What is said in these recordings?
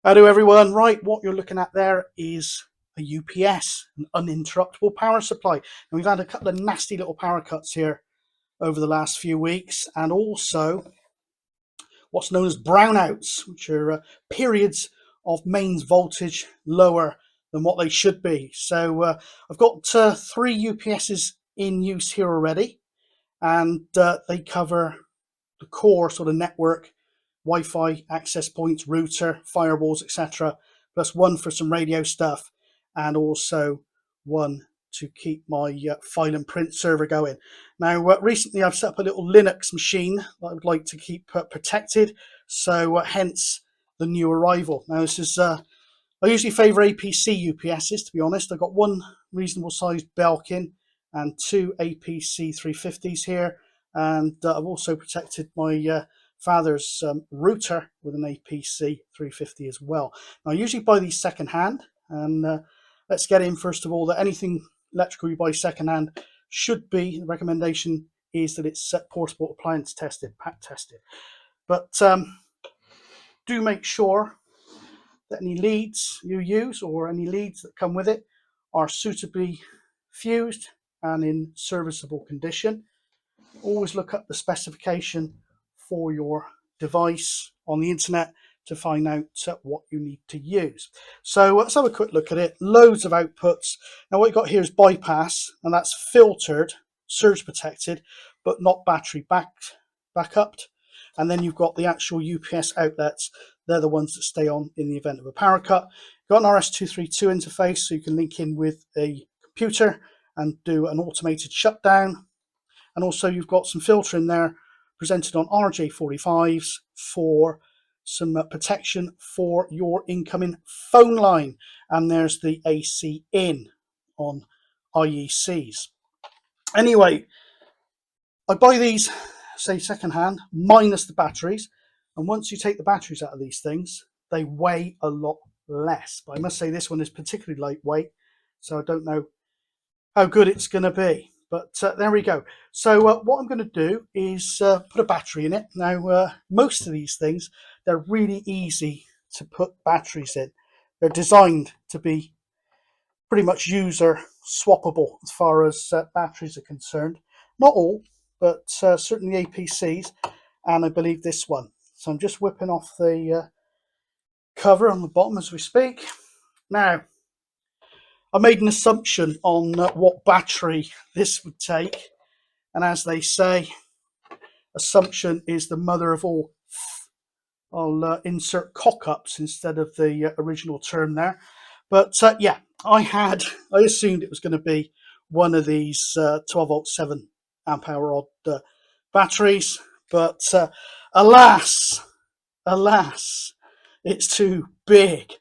Hello everyone. Right, what you're looking at there is a UPS, an uninterruptible power supply. And we've had a couple of nasty little power cuts here over the last few weeks, and also what's known as brownouts, which are periods of mains voltage lower than what they should be. So I've got 3 UPSs in use here already, and they cover the core sort of network, Wi-Fi access points, router, firewalls, etc. Plus one for some radio stuff, and also one to keep my file and print server going. Now, recently I've set up a little Linux machine that I would like to keep protected, so hence the new arrival. Now, this is I usually favour APC UPSs, to be honest. I've got one reasonable sized Belkin and 2 APC 350s here, and I've also protected my father's router with an APC 350 as well. Now, I usually buy these second hand, and let's get in first of all that anything electrical you buy second hand should be, the recommendation is that it's portable appliance tested, pack tested. But do make sure that any leads you use or any leads that come with it are suitably fused and in serviceable condition. Always look up the specification for your device on the internet to find out what you need to use. So let's have a quick look at it. Loads of outputs. Now what you've got here is bypass, and that's filtered, surge protected, but not battery backed. And then you've got the actual UPS outlets. They're the ones that stay on in the event of a power cut. You've got an RS-232 interface, so you can link in with a computer and do an automated shutdown. And also you've got some filter in there presented on RJ45s for some protection for your incoming phone line. And there's the AC in on IECs. Anyway, I buy these, say, second hand, minus the batteries. And once you take the batteries out of these things, they weigh a lot less. But I must say this one is particularly lightweight, so I don't know how good it's going to be. But there we go. So what I'm going to do is put a battery in it. Now, most of these things, they're really easy to put batteries in. They're designed to be pretty much user swappable as far as batteries are concerned. Not all, but certainly APCs, and I believe this one. So I'm just whipping off the cover on the bottom as we speak. Now, I made an assumption on what battery this would take, and as they say, assumption is the mother of all. I'll insert cock-ups instead of the original term there. But yeah, I assumed it was going to be one of these 12 volt 7 amp hour odd batteries, but alas, it's too big.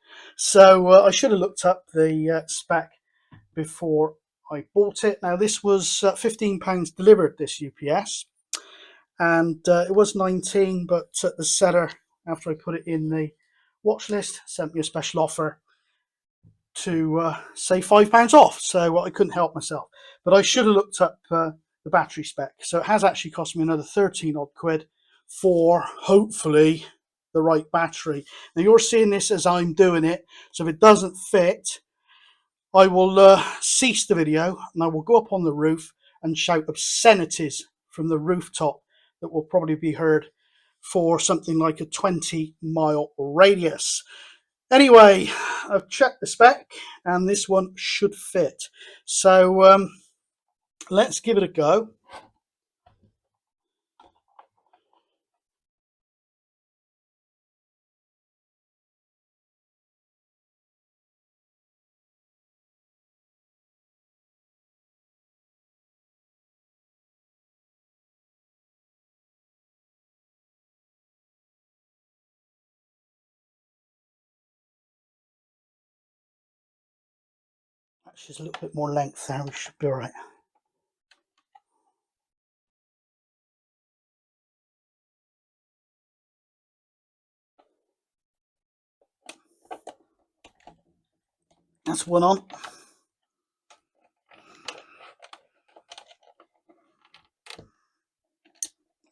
So I should have looked up the spec before I bought it. Now this was £15 delivered, this UPS, and it was 19, but the seller, after I put it in the watch list, sent me a special offer to save £5 off, so I couldn't help myself. But I should have looked up the battery spec. So it has actually cost me another 13 odd quid for hopefully the right battery. Now you're seeing this as I'm doing it, so if it doesn't fit, I will cease the video and I will go up on the roof and shout obscenities from the rooftop that will probably be heard for something like a 20-mile radius. Anyway, I've checked the spec and this one should fit. So let's give it a go. Actually, there's a little bit more length there, we should be all right. That's one on.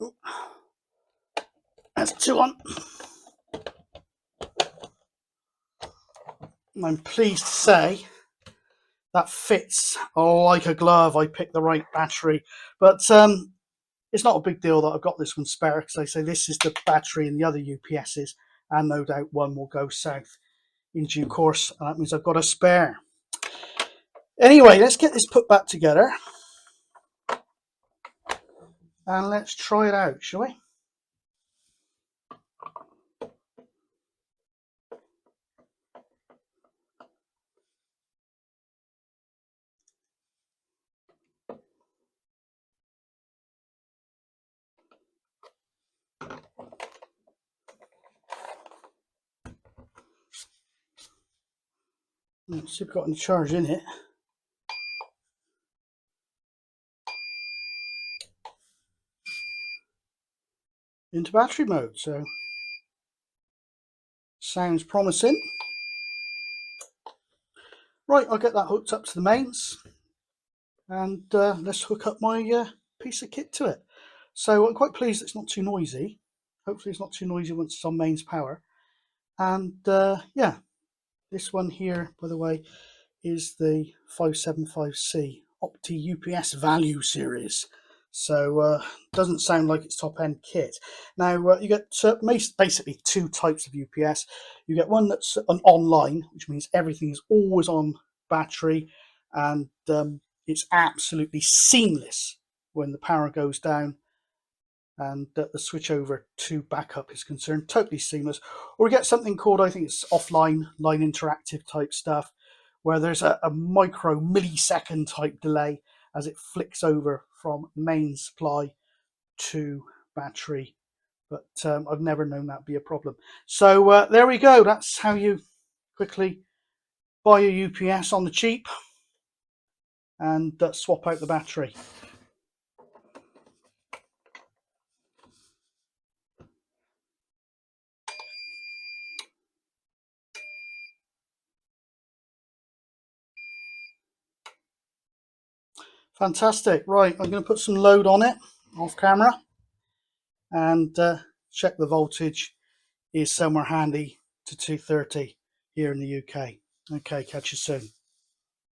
Ooh. That's two on. I'm pleased to say that fits like a glove. I picked the right battery, but it's not a big deal that I've got this one spare, because I say this is the battery in the other UPSs, and no doubt one will go south in due course. That means I've got a spare. Anyway, let's get this put back together and let's try it out, shall we? Let's see if we've got any charge in it. Into battery mode, so sounds promising. Right, I'll get that hooked up to the mains, and let's hook up my piece of kit to it. So I'm quite pleased it's not too noisy. Hopefully it's not too noisy once it's on mains power. And yeah, this one here, by the way, is the 575C OptiUPS Value Series. So doesn't sound like it's top end kit. Now you get basically two types of UPS. You get one that's an online, which means everything is always on battery, and it's absolutely seamless when the power goes down and the switch over to backup is concerned, totally seamless. Or we get something called, I think it's offline, line interactive type stuff, where there's a micro millisecond type delay as it flicks over from main supply to battery. But I've never known that be a problem. So there we go. That's how you quickly buy a UPS on the cheap and swap out the battery. Fantastic. Right, I'm going to put some load on it off camera and check the voltage is somewhere handy to 230 here in the UK. Okay, catch you soon.